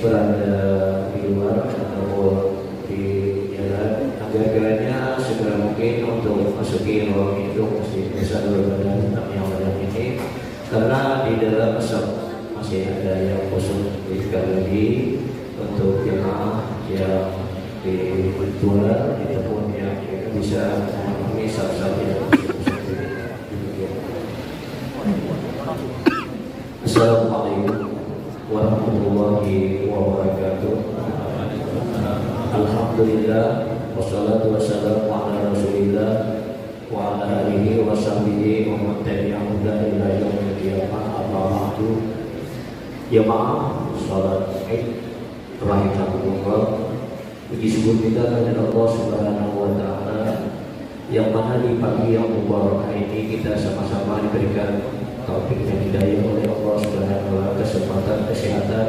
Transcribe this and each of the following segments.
berada di luar ataupun di jalan, agar kiranya segera mungkin untuk masuki ruang itu Masjid Besar Badan yang Badan ini, karena di dalam masih ada yang khusus. Sekali lagi untuk jemaah yang di luar ataupun yang bisa memenuhi syarat yang Assalamualaikum warahmatullahi wabarakatuh. Alhamdulillah wassalatu wassalamu ala Rasulillah wa ala alihi wa sahbihi wa man tabi'ahum ila yaumil qiyamah. Amma ba'du. Jemaah salat Id rahimakumullah. Puji syukur kita kepada Allah Subhanahu wa taala yang mana di pagi yang mubarak ini kita sama-sama diberikan taufik dan hidayah oleh Allah Subhanahu wa taala, kesempatan kesehatan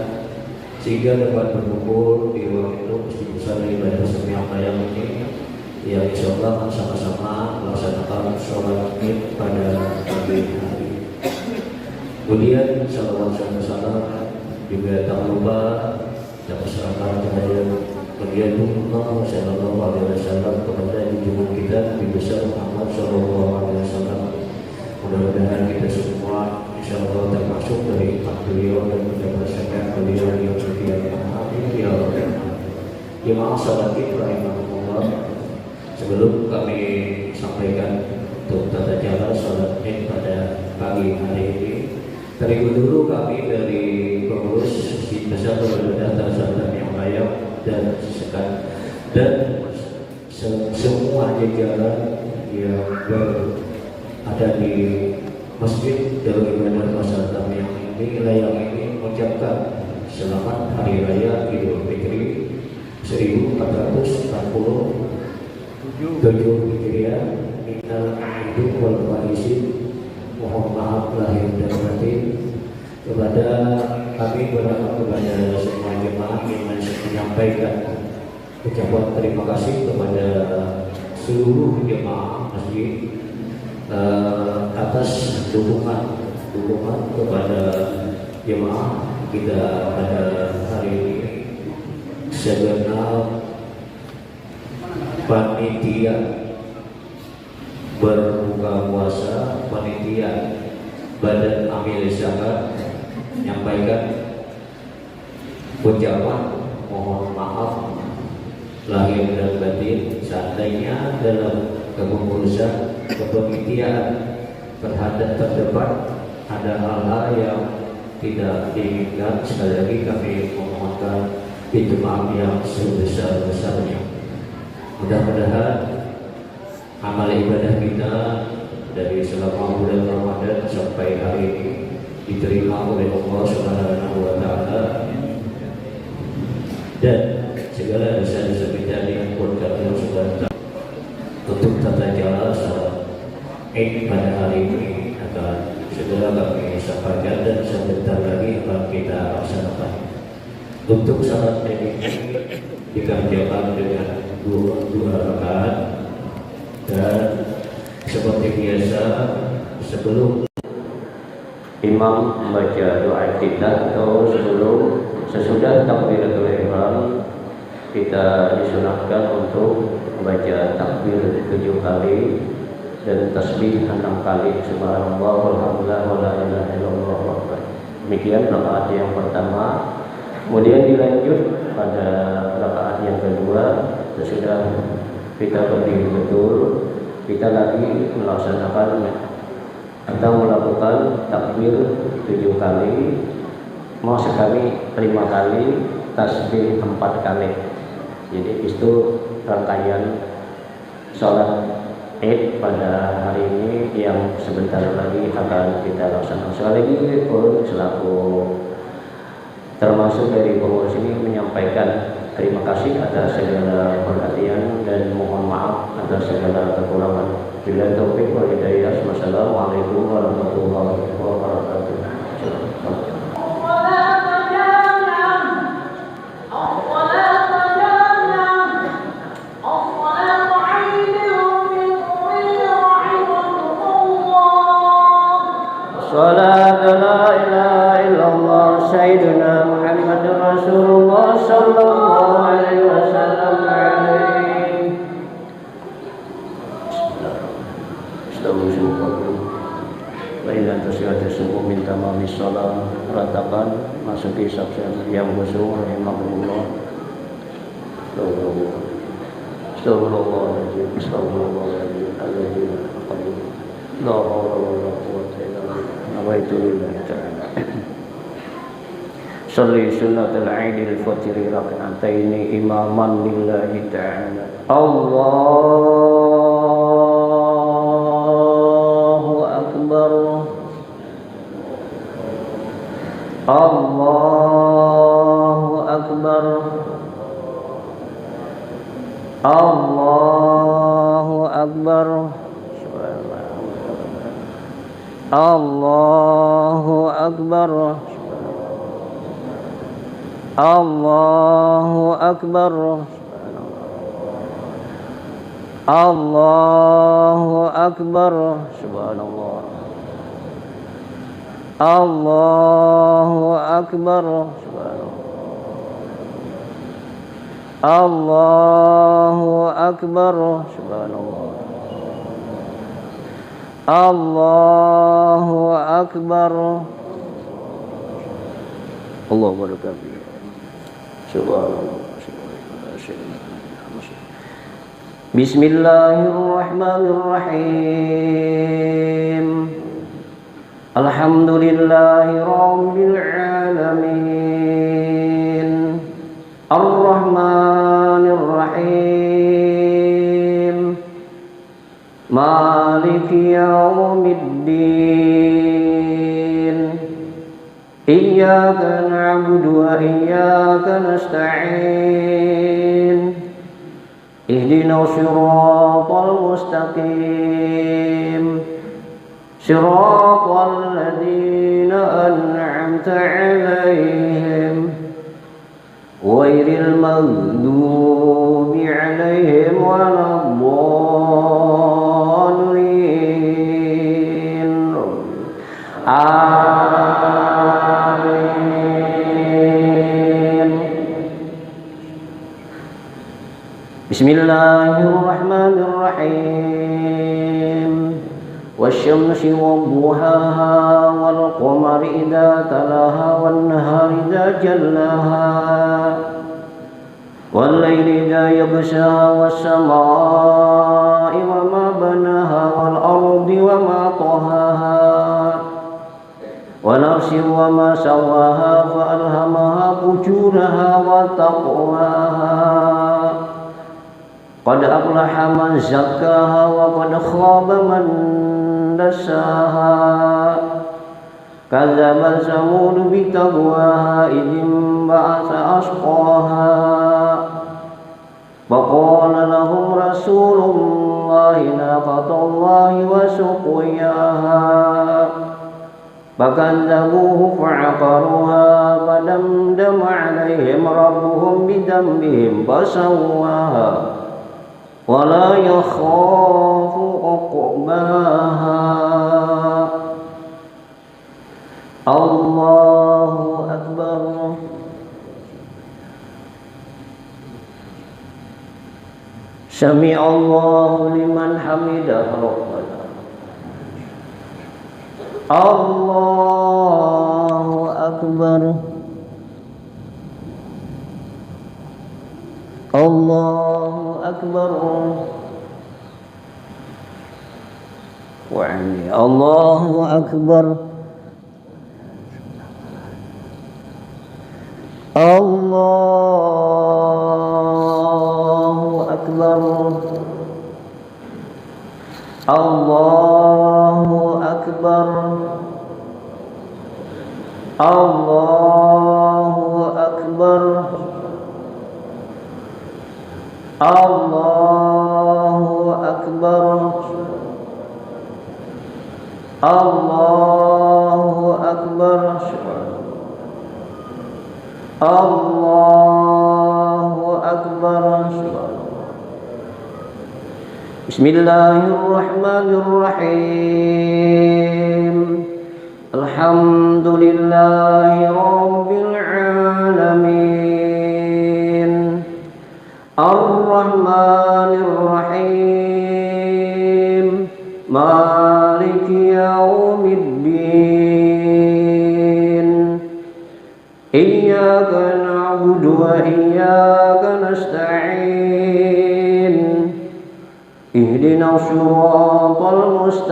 sehingga dapat berkumpul di ruang itu Masjid Besar Ibadah Sembiang Layang ini, yang insyaallah sama-sama melaksanakan sholat Id pada pagi hari. Kemudian salawat dan salam juga tak lupa kita serahkan kepada Rasulullah sallallahu alaihi wasallam, kepada junjungan kita Nabi besar Muhammad sallallahu alaihi wasallam. Mudah-mudahan kita semua insyaallah termasuk dari beliau dan kita merasakan beliau yang setia ya Allah. Jemaah salat Id rahimakumullah. Sebelum kami sampaikan untuk tata cara salat Id pada pagi hari ini, terlebih dulu kami dari pengurus Masjid Besar Badan Tarzan yang layak dan sekan dan semua jajaran yang ada di Masjid Darul Ibadah Masyarakat yang ini layak ini mengucapkan selamat Hari Raya Idul Fitri 1447 Hijriah. Minal aidin wal faizin. Mohon maaf lahir dan batin kepada kami, berharap kepada semua jemaah yang menyampaikan ucapan terima kasih kepada seluruh jemaah masjid atas dukungan kepada jemaah kita pada hari ini. Segenap panitia berbuka puasa, panitia Badan Amil Zakat menyampaikan ucapan mohon maaf lahir dan batin seandainya dalam kepengurusan kepanitiaan terdapat ada hal-hal yang tidak diinginkan. Sekali lagi kami memohonkan pintu maaf yang sebesar-besarnya. Mudah-mudahan amal ibadah kita dari selama bulan Ramadan sampai hari ini diterima oleh Allah Subhanahu wa taala, dan segala dosa-dosa kita diampunkan oleh Allah Subhanahu wa taala. Untuk tata cara salat Id pada hari ini akan segera kami sampaikan dan sebentar lagi akan kita laksanakan. Untuk salat Id ini dikerjakan dengan dua rakaat, dan seperti biasa sebelum imam membaca doa iftitah atau sesudah takbiratul ihram, kita disunahkan untuk membaca takbir 7 kali dan tasbih 6 kali. Subhanallah walhamdulillah wala ilaha illallah akbar. Demikian rakaat yang pertama. Kemudian dilanjut pada rakaat yang kedua, sesudah kita berdiri betul, kita lagi melaksanakan atau melakukan takbir 7 kali, mau sekali 5 kali, tasbih 4 kali. Jadi itu rangkaian sholat Id pada hari ini yang sebentar lagi akan kita laksanakan. Sekali lagi pun selaku termasuk dari pengurus ini menyampaikan terima kasih atas segala perhatian dan mohon maaf atas segala kekurangan. Bila taufik wal hidayah. Wassalamualaikum warahmatullahi wabarakatuh. Salatu la ilaha illallah sayyidina Muhammadur Rasulullah Lailan tasyiat subuh min tamamis shalah ratakan masuki sabda yang khusyuk rahimahullah. Astagfirullahaladzim. Astagfirullahaladzim. La haula wala quwwata illa billah. Nawaitu lillahi ta'ala. Sholli sunnatal Aidil Fitri rak'ataini imaman lillahi ta'ala. Allahu akbar. Allahu akbar. Allahu akbar. Allahu akbar. Allahu akbar. Allahu akbar. Subhanallah. Allahu akbar. Subhanallah. Allahu akbar. Subhanallah. Allahu akbar. Allahu akbar. Subhanallah. Bismillahirrahmanirrahim. Alhamdulillahi rabbil alamin. Ar-Rahmanir Rahim. Maliki yaumiddin. Iyyaka na'budu wa iyyaka nasta'in. Ihdinas siratal mustaqim. Siratal ladzina an'amta 'alaihim ghairil maghdubi 'alaihim waladdallin. Amin. Bismillahirrahmanirrahim. Wasyamsi wadduhaha wal qamari idza talaha wan nahari idza jallaha wal laili idza yaghshaha was samaa'i wa ma banaha wal ardi wa ma tahaha wa nafsin wa ma sawaha fa alhamaha fujuraha wa taqwaha. Qad aflaha man zakkaha wa qad khaba man dassaha. Kadzdzaba Samud bi taqwaha idzim ba'atsa ashqaha. Faqala lahum rasulullahi naqatallahi wa suqiyaha. Fakadzabuhu fa'aqaruha fadamdama 'alaihim rabbuhum bidambihim fasawwaha wala yakhafu uqbaha. Allahu akbar. Sami'allahu liman hamidah. Allahu akbar. Allahu akbar. Wa'ani Allahu akbar. Allahu akbar. Allahu akbar. Allahu akbar. Allahu akbar. Allahu akbar. Allahu akbar. Bismillahirrahmanirrahim. Alhamdulillahi rabbil alamin. Ar-Rahmanir Rahim. اهدنا الصراط المستقيم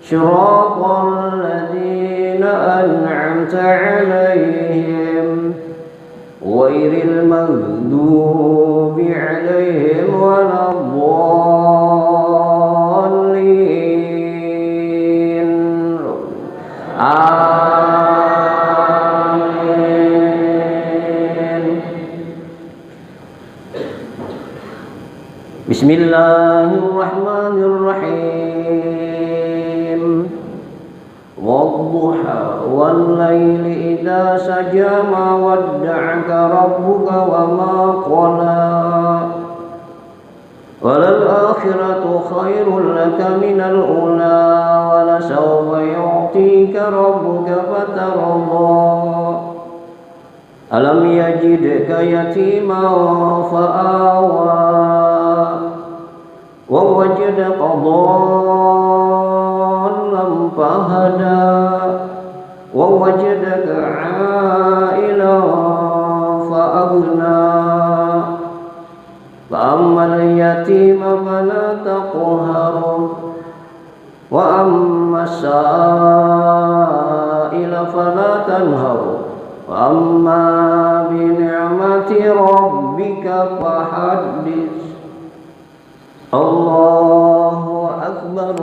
صراط الذين أنعمت عليهم غير المغضوب عليهم ولا الضالين آمين. بسم الله الرحمن الرحيم والضحى والليل إذا سجى ما ودعك ربك وما قلى وللآخرة خير لك من الأولى ولسوف يعطيك ربك فترضى ألم يجدك يتيما فآوى ووجدك ضالا فهدى ووجدك عائلا فأغنى فأما اليتيم فلا تقهر وأما السائل فلا تنهر وأما بنعمة ربك فحدث. الله أكبر.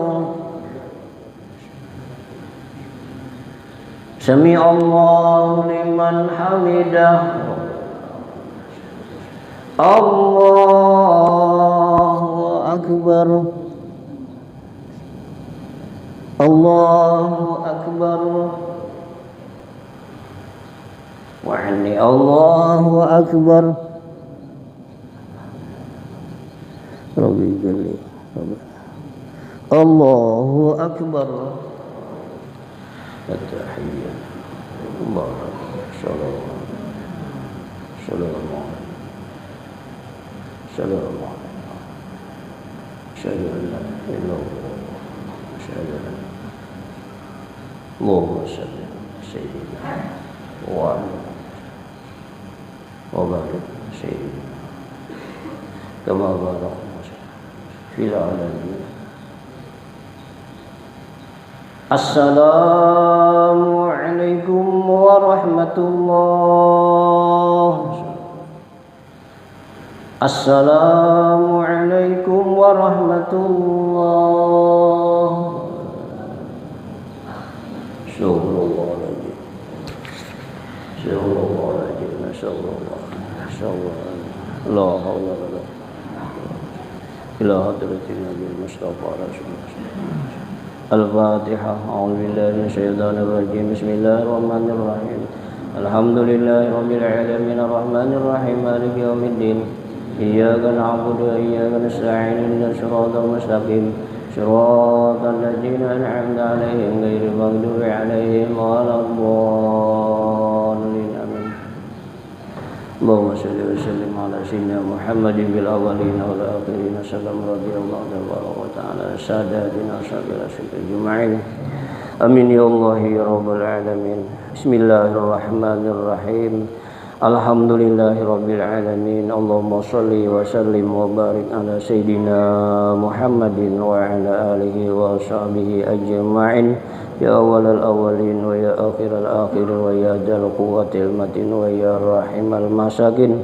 سمع الله لمن حمده. الله أكبر. الله أكبر. وعني الله أكبر. ربي جل الله أكبر. التحية الله سلام سلام سلام أشهد أن لا إله إلا الله أشهد أن اللهم صل على سيدنا وعلى وبارك سيدنا كما باركنا في العالمين. Assalamualaikum warahmatullahi. Assalamualaikum warahmatullahi. Subhanallah. Subhanallah. Masyaallah. Masyaallah. La haula wa la ila hadratin Nabi Mustafa Rasulullah. Al-Fatihah. A'udzu billahi minasyaitonir rajim. Bismillahirrahmanirrahim. Alhamdulillahirabbil alamin arrahmanir rahim maliki yaumiddin. Iyyaka na'budu wa iyyaka nasta'in ihdinas siratal mustaqim siratal ladzina an'amta 'alaihim ghairil maghdubi 'alaihim waladdallin. Allahumma shalli wa sallim ala sayyidina Muhammadin bil awwalin wal akhirin. Sallam radhiyallahu ta'ala sadatina ashabil ajma'in. Amin ya Allah ya rabbal alamin. Bismillahirrahmanirrahim. Alhamdulillahi rabbil alamin. Allahumma shalli wa sallim wa barik ala sayyidina Muhammadin wa ala alihi wa sahbihi ajma'in. Ya awalal awalin wa ya akhiral akhirin wa ya dal quwwatil matin wa ya rahimal masakin.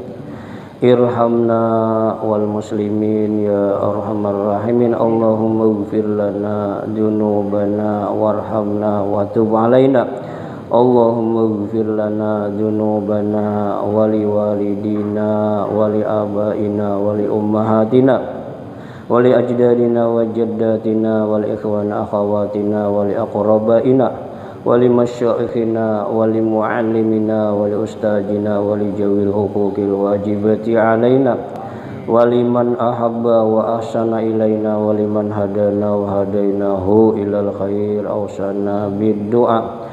Irhamna wal muslimin ya arhamar rahimin. Allahumma ighfir lana dzunubana warhamna wa tub alaina. Allahumma ighfir lana dzunubana wa li walidina wa li abaina wa li ummahatina wa li ajdadina wa jaddatina wa li ikhwana akhawatina wa li aqrabaina wa li masyaikhina wa li muallimina wa li ustadina wa li jawil huquqil wajibati alaina wa liman ahabba wa ahsana ilaina wa liman hadana wa hadainahu ilal khair awsana bid du'a.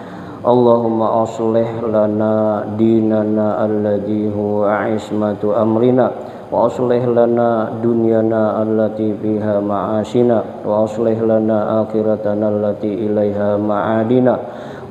Allahumma aslih lana dinana alladhi huwa ismatu amrina wa aslih lana dunyana allati fiha ma'asina wa aslih lana akhiratana allati ilaiha ma'adina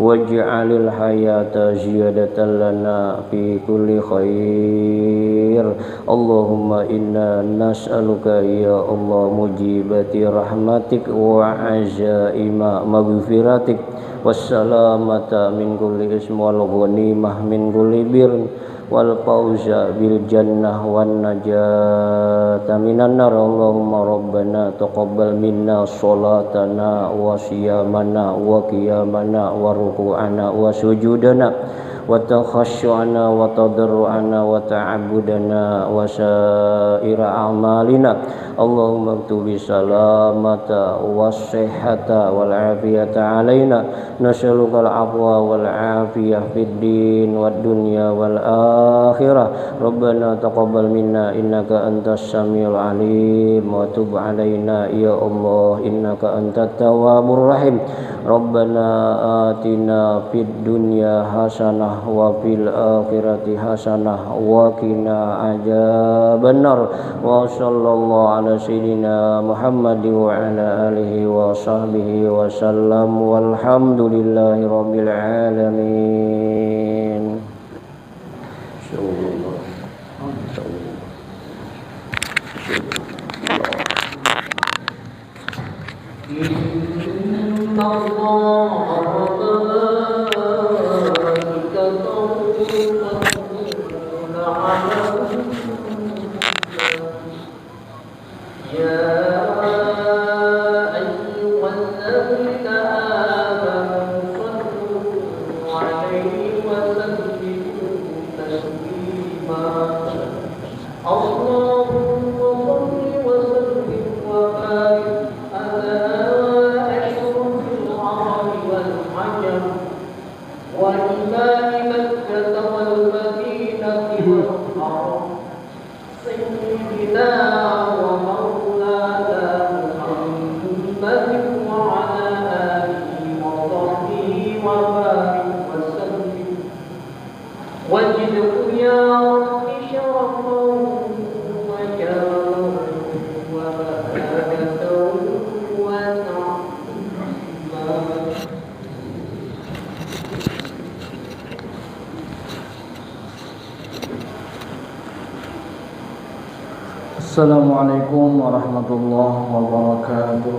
waj'alil hayata ziyadatan lana fi kulli khair. Allahumma inna nas'aluka ya Allah mujibati rahmatik wa azaima maghfiratik wassalamata min kulli ism wal ghanimah min kulli bir wal fawza bil jannah wan najata minan nar. Allahumma rabbana taqabbal minna sholatana wa siyamana wa qiyamana wa ruku'ana wa sujudana wa takhashu'ana wa tadarru'ana wa ta'abudana wa sa'ira a'malina. Allahumma aktubi salamata wa sihhata wal afiyata alaina. Nas'aluka al-afwa wal afiyah fid din wad dunya wal akhirah. Rabbana taqabbal minna innaka antas samiul alim wa tub alaina ya Allah innaka antat tawwabur rahim. Rabbana atina fid dunya hasanah wa fil akhirati hasanah wa qina adzabannar. Wa sallallahu ala sayyidina Muhammad wa ala alihi wa sahbihi wa sallam walhamdulillahi rabbil alamin. Inna Allah Assalamualaikum warahmatullahi wabarakatuh.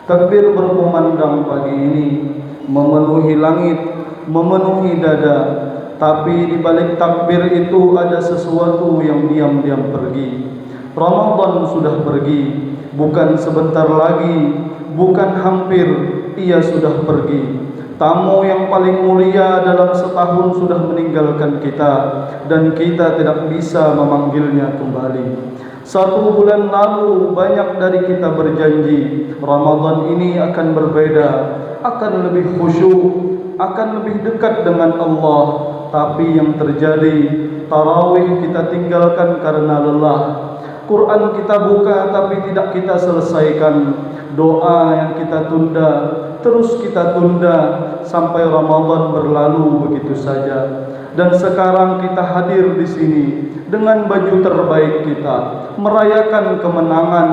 Takbir berkumandang pagi ini memenuhi langit, memenuhi dada. Tapi di balik takbir itu ada sesuatu yang diam-diam pergi. Ramadan sudah pergi, bukan sebentar lagi, bukan hampir, ia sudah pergi. Tamu yang paling mulia dalam setahun sudah meninggalkan kita, dan kita tidak bisa memanggilnya kembali. 1 bulan lalu banyak dari kita berjanji Ramadan ini akan berbeda, akan lebih khusyuk, akan lebih dekat dengan Allah. Tapi yang terjadi, tarawih kita tinggalkan karena lelah. Quran kita buka tapi tidak kita selesaikan. Doa yang kita tunda, terus kita tunda sampai Ramadan berlalu begitu saja. Dan sekarang kita hadir di sini dengan baju terbaik kita, merayakan kemenangan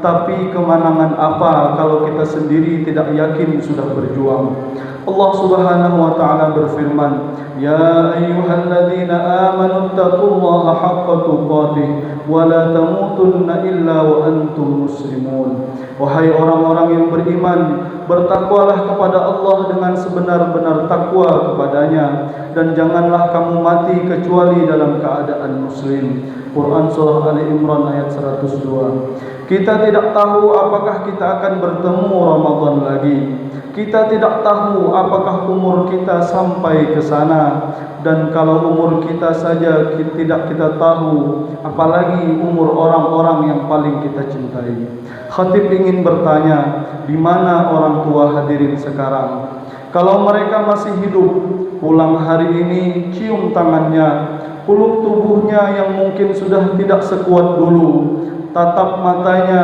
tapi kemenangan apa kalau kita sendiri tidak yakin sudah berjuang? Allah Subhanahu wa taala berfirman, "Ya ayyuhalladzina amanu taqullaha haqqa tuqatih wa la tamutunna illa wa antum muslimun." Wahai orang-orang yang beriman, bertakwalah kepada Allah dengan sebenar-benar takwa kepadanya, dan janganlah kamu mati kecuali dalam keadaan muslim. Quran Surah Ali Imran ayat 102. Kita tidak tahu apakah kita akan bertemu Ramadan lagi. Kita tidak tahu apakah umur kita sampai ke sana. Dan kalau umur kita saja tidak kita tahu, apalagi umur orang-orang yang paling kita cintai. Khatib ingin bertanya, di mana orang tua hadirin sekarang? Kalau mereka masih hidup, pulang hari ini, cium tangannya, peluk tubuhnya yang mungkin sudah tidak sekuat dulu, tatap matanya,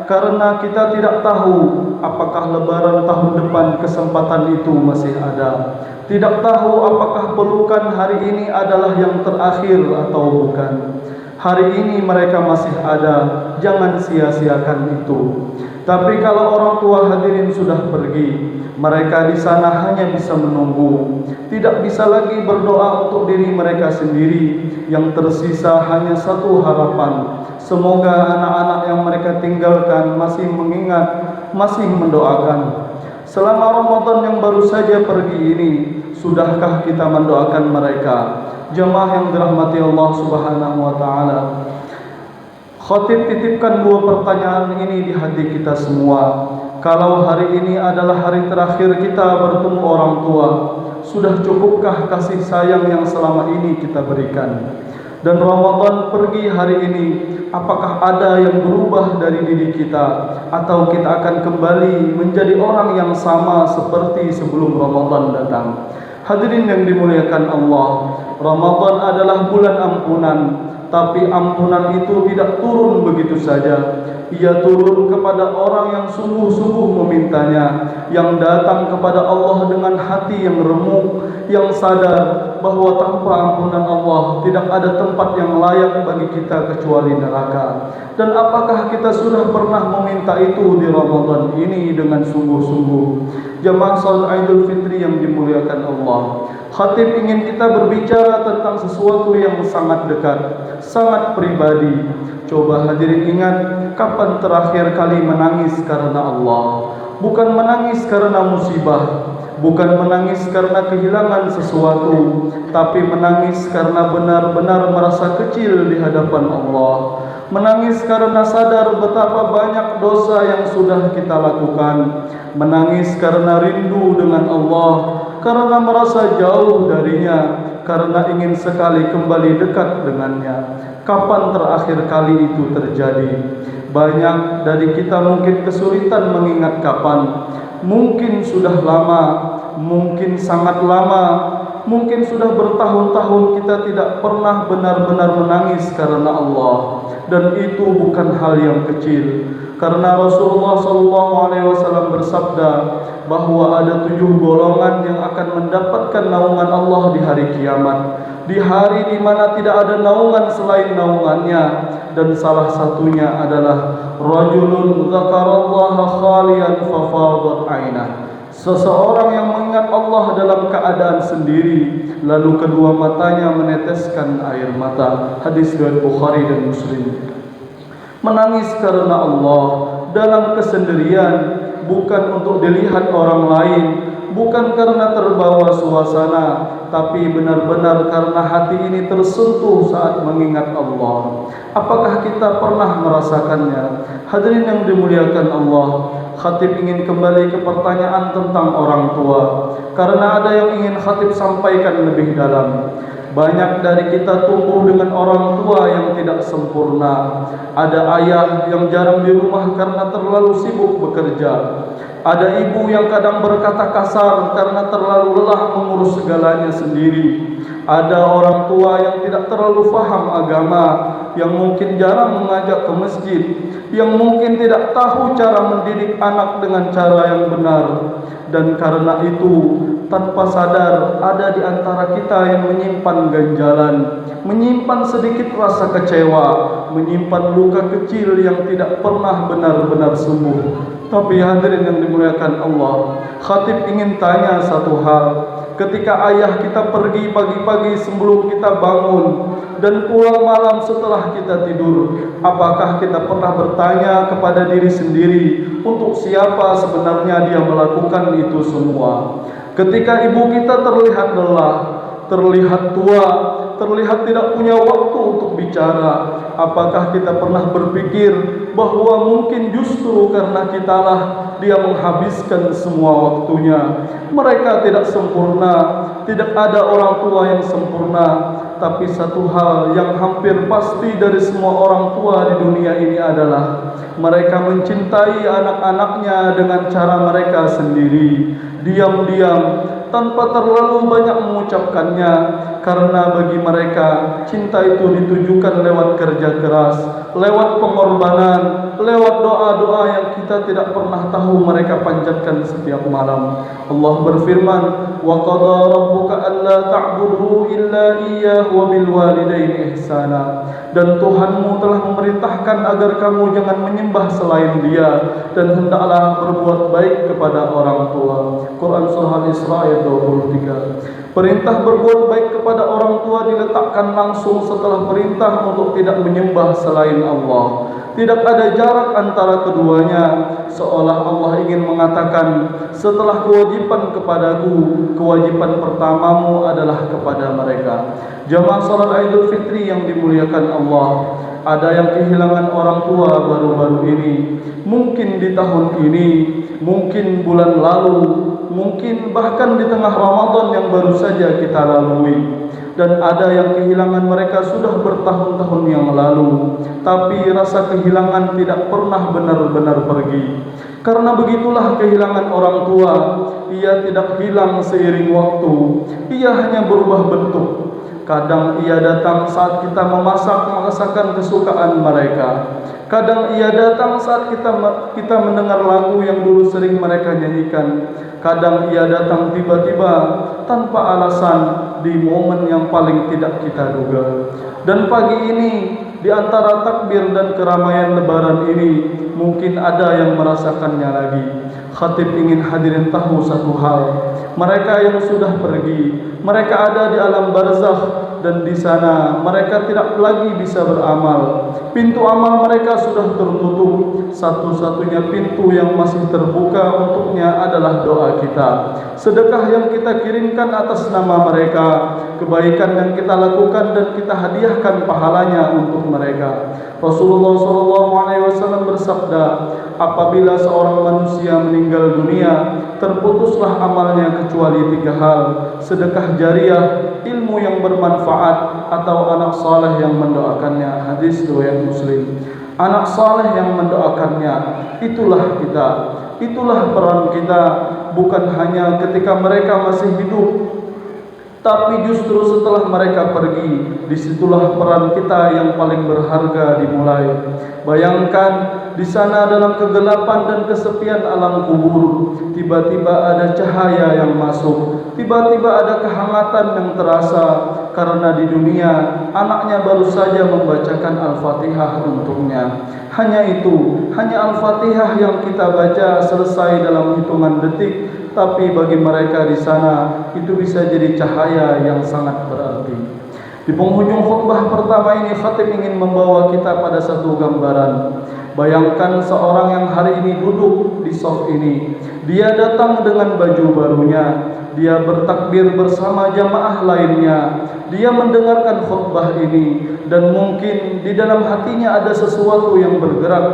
karena kita tidak tahu apakah lebaran tahun depan kesempatan itu masih ada. Tidak tahu apakah pelukan hari ini adalah yang terakhir atau bukan. Hari ini mereka masih ada, jangan sia-siakan itu. Tapi kalau orang tua hadirin sudah pergi, mereka di sana hanya bisa menunggu. Tidak bisa lagi berdoa untuk diri mereka sendiri. Yang tersisa hanya satu harapan. Semoga anak-anak yang mereka tinggalkan masih mengingat, masih mendoakan. Selama Ramadan yang baru saja pergi ini, sudahkah kita mendoakan mereka? Jemaah yang dirahmati Allah Subhanahu wa taala. Khatib titipkan dua pertanyaan ini di hati kita semua. Kalau hari ini adalah hari terakhir kita bertemu orang tua, sudah cukupkah kasih sayang yang selama ini kita berikan? Dan Ramadan pergi hari ini, apakah ada yang berubah dari diri kita, atau kita akan kembali menjadi orang yang sama seperti sebelum Ramadan datang? Hadirin yang dimuliakan Allah, Ramadan adalah bulan ampunan, tapi ampunan itu tidak turun begitu saja. Ia turun kepada orang yang sungguh-sungguh memintanya, yang datang kepada Allah dengan hati yang remuk, yang sadar bahwa tanpa ampunan Allah tidak ada tempat yang layak bagi kita kecuali neraka. Dan apakah kita sudah pernah meminta itu di Ramadan ini dengan sungguh-sungguh? Jemaah salat Idul Fitri yang dimuliakan Allah, khatib ingin kita berbicara tentang sesuatu yang sangat dekat, sangat pribadi. Coba hadirin ingat, kapan terakhir kali menangis karena Allah? Bukan menangis karena musibah, bukan menangis karena kehilangan sesuatu, tapi menangis karena benar-benar merasa kecil di hadapan Allah. Menangis karena sadar betapa banyak dosa yang sudah kita lakukan. Menangis karena rindu dengan Allah, karena merasa jauh darinya, karena ingin sekali kembali dekat dengannya. Kapan terakhir kali itu terjadi? Banyak dari kita mungkin kesulitan mengingat kapan. Mungkin sudah lama, mungkin sangat lama, mungkin sudah bertahun-tahun kita tidak pernah benar-benar menangis karena Allah. Dan itu bukan hal yang kecil, karena Rasulullah SAW bersabda bahwa ada 7 golongan yang akan mendapatkan naungan Allah di hari kiamat, di hari di mana tidak ada naungan selain naungannya. Dan salah satunya adalah rajulun dzakarallaha khalian fafadat ainah, seseorang yang mengingat Allah dalam keadaan sendiri, lalu kedua matanya meneteskan air mata. Hadis riwayat Bukhari dan Muslim. Menangis karena Allah dalam kesendirian, bukan untuk dilihat orang lain, bukan karena terbawa suasana, tapi benar-benar karena hati ini tersentuh saat mengingat Allah. Apakah kita pernah merasakannya? Hadirin yang dimuliakan Allah, khatib ingin kembali ke pertanyaan tentang orang tua, karena ada yang ingin khatib sampaikan lebih dalam. Banyak dari kita tumbuh dengan orang tua yang tidak sempurna. Ada ayah yang jarang di rumah karena terlalu sibuk bekerja. Ada ibu yang kadang berkata kasar karena terlalu lelah mengurus segalanya sendiri. Ada orang tua yang tidak terlalu faham agama, yang mungkin jarang mengajak ke masjid, yang mungkin tidak tahu cara mendidik anak dengan cara yang benar. Dan karena itu tanpa sadar ada di antara kita yang menyimpan ganjalan, menyimpan sedikit rasa kecewa, menyimpan luka kecil yang tidak pernah benar-benar sembuh. Tapi hadirin yang dimuliakan Allah, khatib ingin tanya satu hal. Ketika ayah kita pergi pagi-pagi sebelum kita bangun dan pulang malam setelah kita tidur, apakah kita pernah bertanya kepada diri sendiri untuk siapa sebenarnya dia melakukan itu semua? Ketika ibu kita terlihat lelah, terlihat tua, terlihat tidak punya waktu untuk bicara, apakah kita pernah berpikir bahwa mungkin justru karena kitalah dia menghabiskan semua waktunya? Mereka tidak sempurna, tidak ada orang tua yang sempurna, tapi satu hal yang hampir pasti dari semua orang tua di dunia ini adalah mereka mencintai anak-anaknya dengan cara mereka sendiri, diam-diam, tanpa terlalu banyak mengucapkannya, karena bagi mereka cinta itu ditujukan lewat kerja keras, lewat pengorbanan, lewat doa-doa yang kita tidak pernah tahu mereka panjatkan setiap malam. Allah berfirman, wa qada rabbuka alla ta'budu illa iyyahu wa bil walidaini ihsana. Dan Tuhanmu telah memerintahkan agar kamu jangan menyembah selain Dia, dan hendaklah berbuat baik kepada orang tua. Quran Surah Al-Isra ayat 23. Perintah berbuat baik kepada orang tua diletakkan langsung setelah perintah untuk tidak menyembah selain Allah. Tidak ada jarak antara keduanya, seolah Allah ingin mengatakan, setelah kewajiban kepadaku, kewajiban pertamamu adalah kepada mereka. Jamaah salat Idul Fitri yang dimuliakan Allah, ada yang kehilangan orang tua baru-baru ini, mungkin di tahun ini, mungkin bulan lalu, mungkin bahkan di tengah Ramadan yang baru saja kita lalui. Dan ada yang kehilangan mereka sudah bertahun-tahun yang lalu, tapi rasa kehilangan tidak pernah benar-benar pergi. Karena begitulah kehilangan orang tua, ia tidak hilang seiring waktu, ia hanya berubah bentuk. Kadang ia datang saat kita memasak masakan kesukaan mereka. Kadang ia datang saat kita mendengar lagu yang dulu sering mereka nyanyikan. Kadang ia datang tiba-tiba tanpa alasan di momen yang paling tidak kita duga. Dan pagi ini, di antara takbir dan keramaian lebaran ini, mungkin ada yang merasakannya lagi. Khatib ingin hadirin tahu satu hal. Mereka yang sudah pergi, mereka ada di alam barzakh, dan di sana mereka tidak lagi bisa beramal. Pintu amal mereka sudah tertutup. Satu-satunya pintu yang masih terbuka untuknya adalah doa kita, sedekah yang kita kirimkan atas nama mereka, kebaikan yang kita lakukan dan kita hadiahkan pahalanya untuk mereka. Rasulullah SAW bersabda, apabila seorang manusia meninggal dunia, terputuslah amalnya kecuali 3 hal: sedekah jariah, ilmu yang bermanfaat, atau anak saleh yang mendoakannya. Hadis riwayat Muslim. Anak saleh yang mendoakannya, itulah kita, itulah peran kita, bukan hanya ketika mereka masih hidup, tapi justru setelah mereka pergi, disitulah peran kita yang paling berharga dimulai. Bayangkan di sana dalam kegelapan dan kesepian alam kubur, tiba-tiba ada cahaya yang masuk, tiba-tiba ada kehangatan yang terasa, karena di dunia anaknya baru saja membacakan Al-Fatihah untuknya. Hanya itu, hanya Al-Fatihah yang kita baca selesai dalam hitungan detik, tapi bagi mereka di sana itu bisa jadi cahaya yang sangat berarti. Di penghujung khutbah pertama ini, khatib ingin membawa kita pada satu gambaran. Bayangkan seorang yang hari ini duduk di shaf ini. Dia datang dengan baju barunya, dia bertakbir bersama jamaah lainnya, dia mendengarkan khutbah ini, dan mungkin di dalam hatinya ada sesuatu yang bergerak,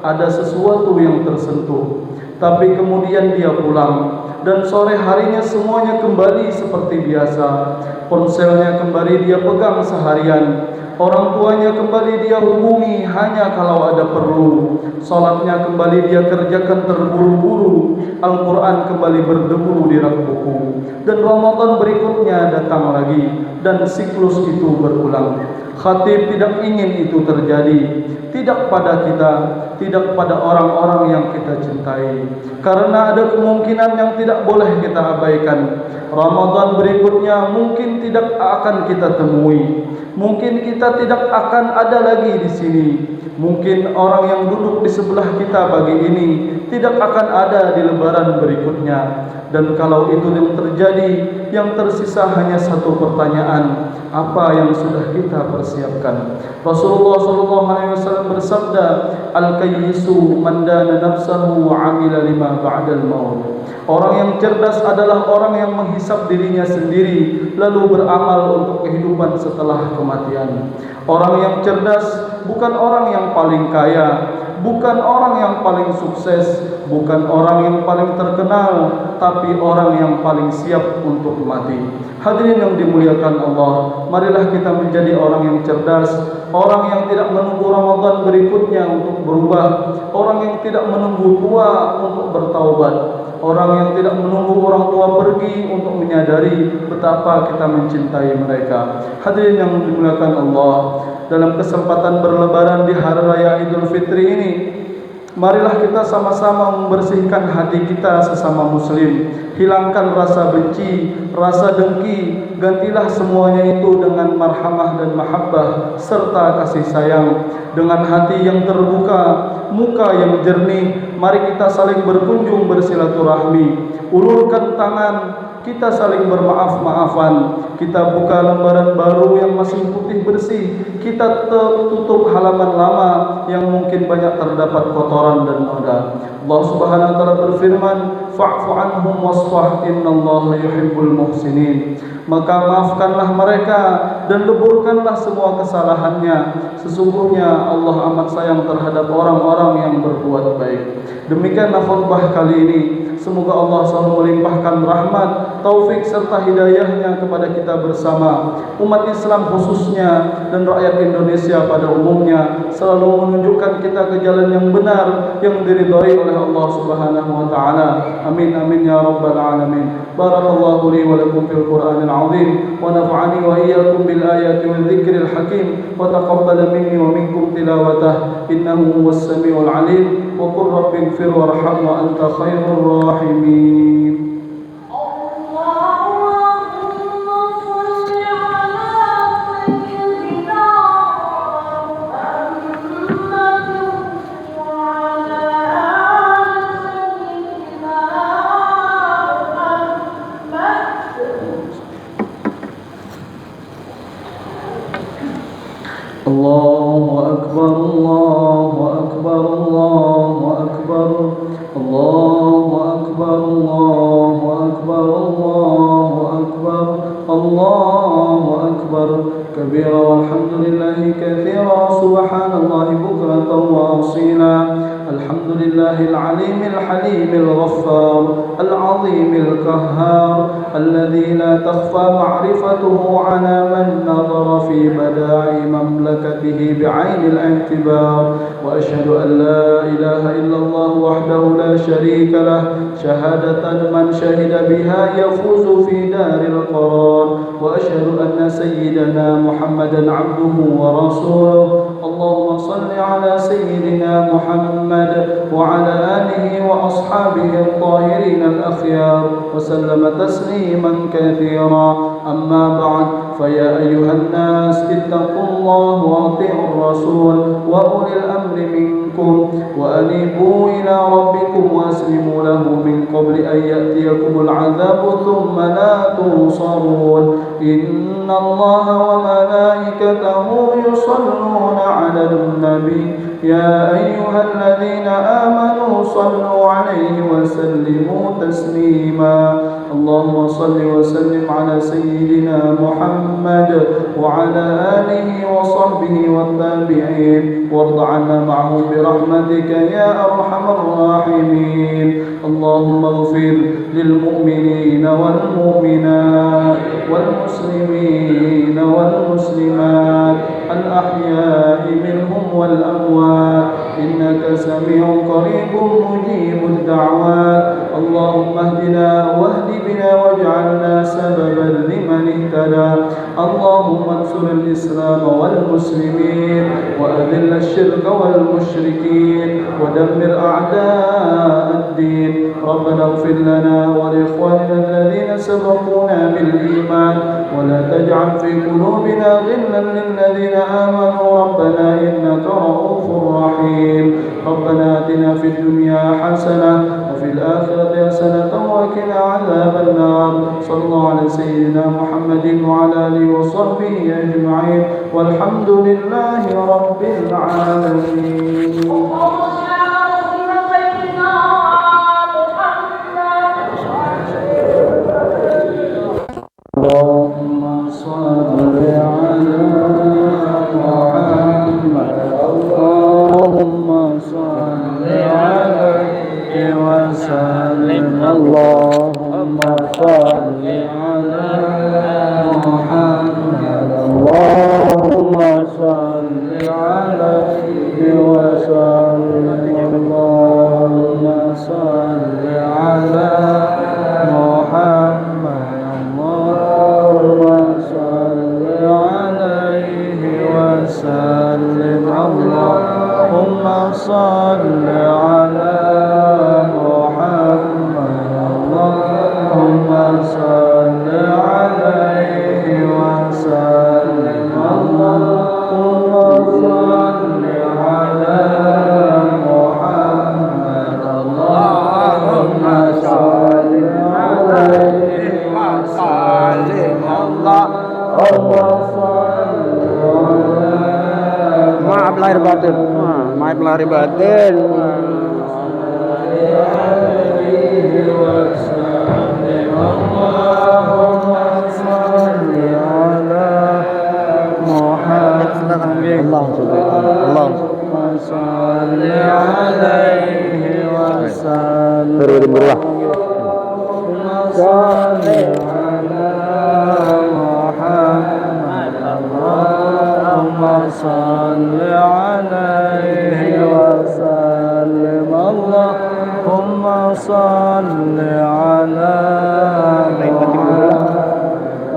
ada sesuatu yang tersentuh. Tapi kemudian dia pulang, dan sore harinya semuanya kembali seperti biasa. Ponselnya kembali dia pegang seharian, orang tuanya kembali dia hubungi hanya kalau ada perlu, salatnya kembali dia kerjakan terburu-buru, Al-Quran kembali berdebu di rak buku, dan Ramadan berikutnya datang lagi, dan siklus itu berulang. Khatib tidak ingin itu terjadi. tidak pada kita, tidak pada orang-orang yang kita cintai. Karena ada kemungkinan yang tidak boleh kita abaikan. Ramadan berikutnya mungkin tidak akan kita temui. Mungkin kita tidak akan ada lagi di sini. Mungkin orang yang duduk di sebelah kita pagi ini tidak akan ada di lebaran berikutnya. Dan kalau itu yang terjadi, yang tersisa hanya satu pertanyaan, apa yang sudah kita persiapkan? Rasulullah SAW bersabda, "Al-kayyisu man dana nafsahu wa 'amila lima ba'dal maut." Orang yang cerdas adalah orang yang menghisap dirinya sendiri lalu beramal untuk kehidupan setelah kematian. Orang yang cerdas bukan orang yang paling kaya, bukan orang yang paling sukses, bukan orang yang paling terkenal, tapi orang yang paling siap untuk mati. Hadirin yang dimuliakan Allah, marilah kita menjadi orang yang cerdas, orang yang tidak menunggu Ramadan berikutnya untuk berubah, orang yang tidak menunggu tua untuk bertaubat, orang yang tidak menunggu orang tua pergi untuk menyadari betapa kita mencintai mereka. Hadirin yang dimuliakan Allah, dalam kesempatan berlebaran di hari raya Idul Fitri ini, marilah kita sama-sama membersihkan hati kita sesama muslim. Hilangkan rasa benci, rasa dengki, gantilah semuanya itu dengan marhamah dan mahabbah serta kasih sayang. Dengan hati yang terbuka, muka yang jernih, mari kita saling berkunjung bersilaturahmi. Ulurkan tangan, kita saling bermaaf-maafan. Kita buka lembaran baru yang masih putih bersih. Kita tutup halaman lama yang mungkin banyak terdapat kotoran dan noda. Allah Subhanahu wa taala berfirman, "Fa'fu anhum wasfah innallaha yuhibbul muhsinin." Maka maafkanlah mereka dan leburkanlah semua kesalahannya. Sesungguhnya Allah amat sayang terhadap orang-orang yang berbuat baik. Demikianlah khutbah kali ini. Semoga Allah selalu melimpahkan rahmat, taufik serta hidayahnya kepada kita bersama, umat Islam khususnya dan rakyat Indonesia pada umumnya, selalu menunjukkan kita ke jalan yang benar yang diridhai oleh Allah Subhanahu wa taala. Amin amin ya rabbal alamin. Barakallahu li wa lakum fil Qur'anil azim wa nafa'ani wa iyyakum bil ayati wal dzikril hakim wa taqabbal minni wa minkum tilawatah innahu huwas samiul alim wa qur rabbighfir warham wa anta khairur rahimin. Allahu akbar, Allahu akbar, Allahu akbar, Allahu akbar, Allahu akbar, Allahu akbar, Allahu akbar kabira walhamdulillahi katsira subhanallahi bukratan wa asila. Alhamdulillahil alimil halimil ghaffar al-azimil qahhar alladzi la takhfa ma'rifatuhu 'ala man nadhara fi bada'i mamlakatihi bi'ainil i'tibar. Wa ashhadu an la ilaha illallah wahdahu la sharika lah syahadatan man shahida biha yafuzu fi daril qarar. Wa ashhadu anna sayyidana Muhammadan 'abduhu wa rasuluhu. Allahumma salli 'ala sayyidina Muhammad وعلى آله وأصحابه الطاهرين الأخيار وسلم تسليما كثيرا. أما بعد فيا أيها الناس اتقوا الله وأطيعوا الرسول وأولي الأمر منكم وأنيبوا إلى ربكم وأسلموا له من قبل أن يأتيكم العذاب ثم لا تنصرون. إن الله وملائكته يصلون على النبي يا أيها الذين آمنوا صلوا عليه وسلموا تسليما. اللهم صل وسلم على سيدنا محمد وعلى آله وصحبه والتابعين وارض عنا معهم برحمتك يا أرحم الراحمين. اللهم اغفر للمؤمنين والمؤمنات والمسلمين والمسلمات الأحياء منهم والأموات إنك سميع قريب مجيب الدعوات. اللهم اهدنا واهد بنا واجعلنا سببا لمن اهتدى. اللهم انصر الإسلام والمسلمين وأذل الشرك المشركين ودمر أعداء الدين. ربنا اغفر لنا ولإخواننا الذين سبقونا بالإيمان ولا تجعل في قلوبنا غلا للذين آمنوا ربنا إنك رؤوف رحيم. ربنا آتنا في الدنيا حسنة وفي الآخرة حسنة وقنا عذاب النار. صلى الله على سيدنا محمد وعلى آله وصحبه أجمعين والحمد لله رب العالمين. اللهم صل على محمد اللهم صل عليه وسلم. اللهم صل على محمد اللهم صل عليه وسلم. اللهم صل على محمد اللهم صل عليه وسلم. اللهم صل على محمد اللهم صل عليه وسلم. اللهم صل على محمد اللهم صل عليه وسلم. Maaf lahir batin. Maaf lahir batin. Allah salli alaihi wasallam. Berullah. Salli ala Muhammad Allahumma salli alaihi wasallam. Allahumma salli ala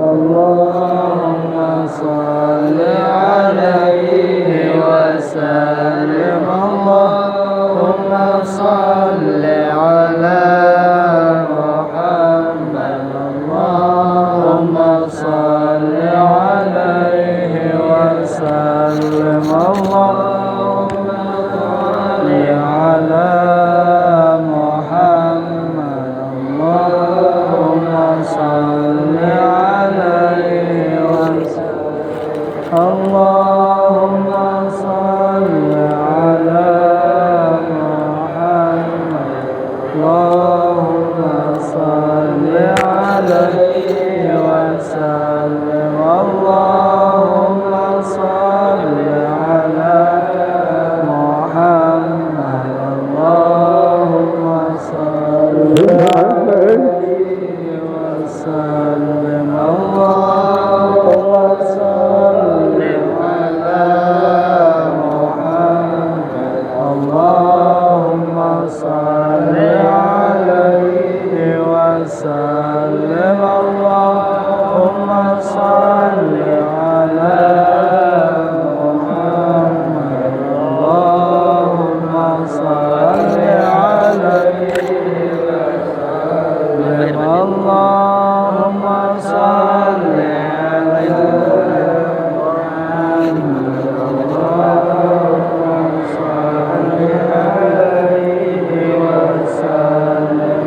Allahumma salli alaihi wasallam. Allahumma salli ala Muhammad Allahumma salli alaihi wasallam. Allahumma salli ala Muhammad Allahumma salli alaihi wasallam. Allahumma salli ala Muhammad Allahumma salli alaihi wasallam. Allahumma salli ala Muhammad Allahumma salli alaihi wasallam. Allahumma salli ala Muhammad Allahumma salli alaihi wasallam. Allahumma salli ala Muhammad Allahumma salli alaihi wasallam.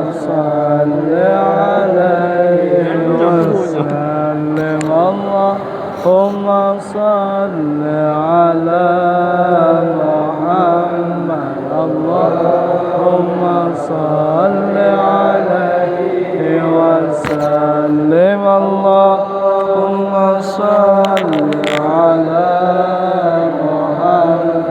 Allahumma salli ala Allahumma salli ala Muhammad Allahumma salli alaihi wasallam. Allahumma salli ala Muhammad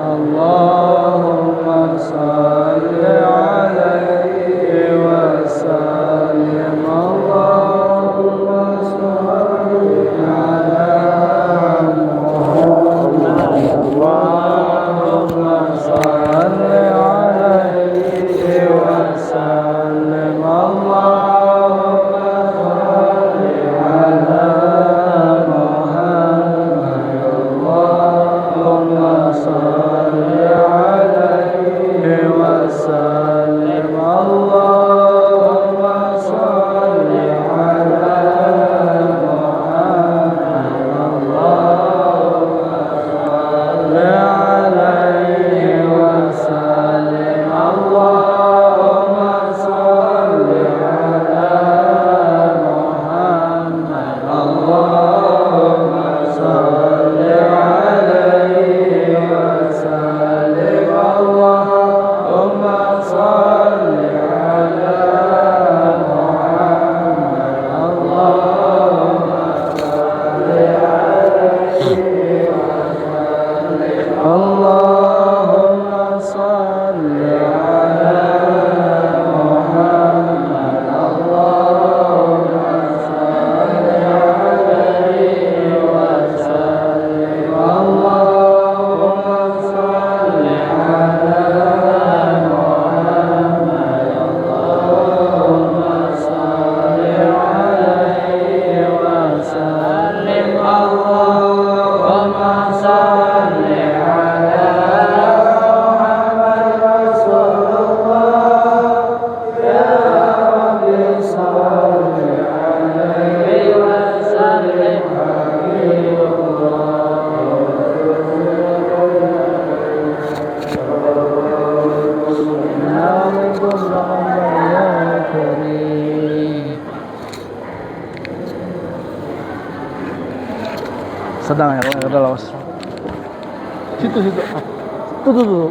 Allahumma salli alaihi wasallam. Allahumma salli ala Allahumma salli alaihi wasallam. Sedang ya, kalau ada lawas. Situ. Tuh.